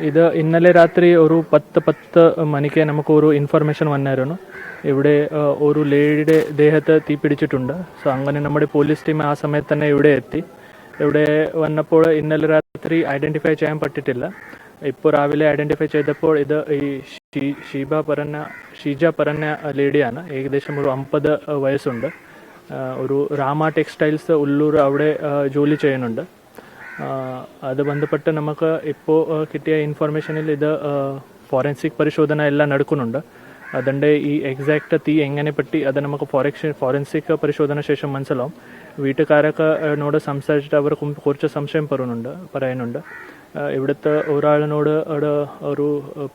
ഇത് ഇന്നലെ രാത്രി ഒരു 10 മണിക്ക് നമുക്കൊരു ഇൻഫർമേഷൻ വന്നായിരുന്നു. ഇവിടെ ഒരു ലേഡിയുടെ ദേഹത്ത് തീ പിടിച്ചിട്ടുണ്ട്. സോ അങ്ങനെ നമ്മുടെ പോലീസ് ടീം ആ സമയത്ത് തന്നെ ഇവിടെ എത്തി. ഇവിടെ വന്നപ്പോൾ ഇന്നലെ രാത്രി ഐഡൻറ്റിഫൈ ചെയ്യാൻ പറ്റിയിട്ടില്ല. ഇപ്പോൾ രാവിലെ ഐഡൻറ്റിഫൈ ചെയ്തപ്പോൾ ഇത് ഈ ഷീജ പറഞ്ഞ ലേഡിയാണ്. ഏകദേശം ഒരു 50 വയസ്സുണ്ട്. ഒരു രാമ ടെക്സ്റ്റൈൽസ് ഉള്ളൂർ അവിടെ ജോലി ചെയ്യുന്നുണ്ട്. അത് ബന്ധപ്പെട്ട് നമുക്ക് ഇപ്പോൾ കിട്ടിയ ഇൻഫർമേഷനിൽ ഇത് ഫോറൻസിക് പരിശോധന എല്ലാം നടക്കുന്നുണ്ട്. അതിൻ്റെ ഈ എക്സാക്റ്റ് തീ എങ്ങനെ പറ്റി അത് നമുക്ക് ഫോറൻസിക് പരിശോധന ശേഷം മനസ്സിലാവും. വീട്ടുകാരൊക്കെ എന്നോട് സംസാരിച്ചിട്ട് അവർ കുറച്ച് സംശയം പറയുന്നുണ്ട്. ഇവിടുത്തെ ഒരാളിനോട് ഒരു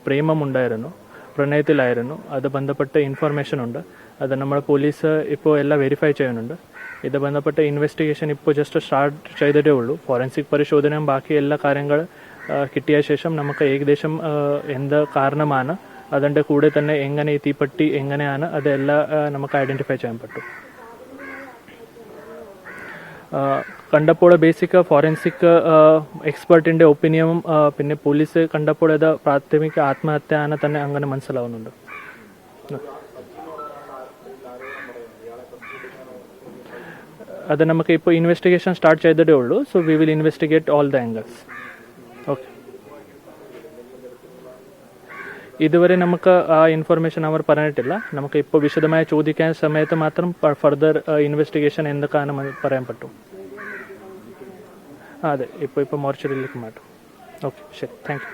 പ്രേമമുണ്ടായിരുന്നു, പ്രണയത്തിലായിരുന്നു. അത് ബന്ധപ്പെട്ട ഇൻഫർമേഷൻ ഉണ്ട്. അത് നമ്മുടെ പോലീസ് ഇപ്പോൾ എല്ലാം വെരിഫൈ ചെയ്യുന്നുണ്ട്. ഇത് ബന്ധപ്പെട്ട ഇൻവെസ്റ്റിഗേഷൻ ഇപ്പോൾ ജസ്റ്റ് സ്റ്റാർട്ട് ചെയ്തിട്ടേ ഉള്ളൂ. ഫോറൻസിക് പരിശോധനയും ബാക്കി എല്ലാ കാര്യങ്ങൾ കിട്ടിയ ശേഷം നമുക്ക് ഏകദേശം എന്ത് കാരണമാണ്, അതിൻ്റെ കൂടെ തന്നെ എങ്ങനെ ഈ തീപ്പട്ടി എങ്ങനെയാണ് അതെല്ലാം നമുക്ക് ഐഡൻറ്റിഫൈ ചെയ്യാൻ പറ്റും. കണ്ടപ്പോൾ ബേസിക് ഫോറൻസിക് എക്സ്പെർട്ടിൻ്റെ ഒപ്പീനിയനും പിന്നെ പോലീസ് കണ്ടപ്പോൾ അത് പ്രാഥമിക ആത്മഹത്യയാണ് തന്നെ അങ്ങനെ മനസ്സിലാവുന്നുണ്ട്. അത് നമുക്ക് ഇപ്പോൾ ഇൻവെസ്റ്റിഗേഷൻ സ്റ്റാർട്ട് ചെയ്തിട്ടേ ഉള്ളൂ. So we will investigate all the angles. Okay, ഇതുവരെ നമുക്ക് ആ ഇൻഫർമേഷൻ അവർ പറഞ്ഞിട്ടില്ല. നമുക്ക് ഇപ്പോൾ വിശദമായി ചോദിക്കാൻ സമയത്ത് മാത്രം ഫർദർ ഇൻവെസ്റ്റിഗേഷൻ എന്തൊക്കെയാണ് പറയാൻ പറ്റും. അതെ, ഇപ്പോൾ മോർച്ചറിയിലേക്ക് മാറ്റും. ഓക്കെ, ശരി, താങ്ക് യു.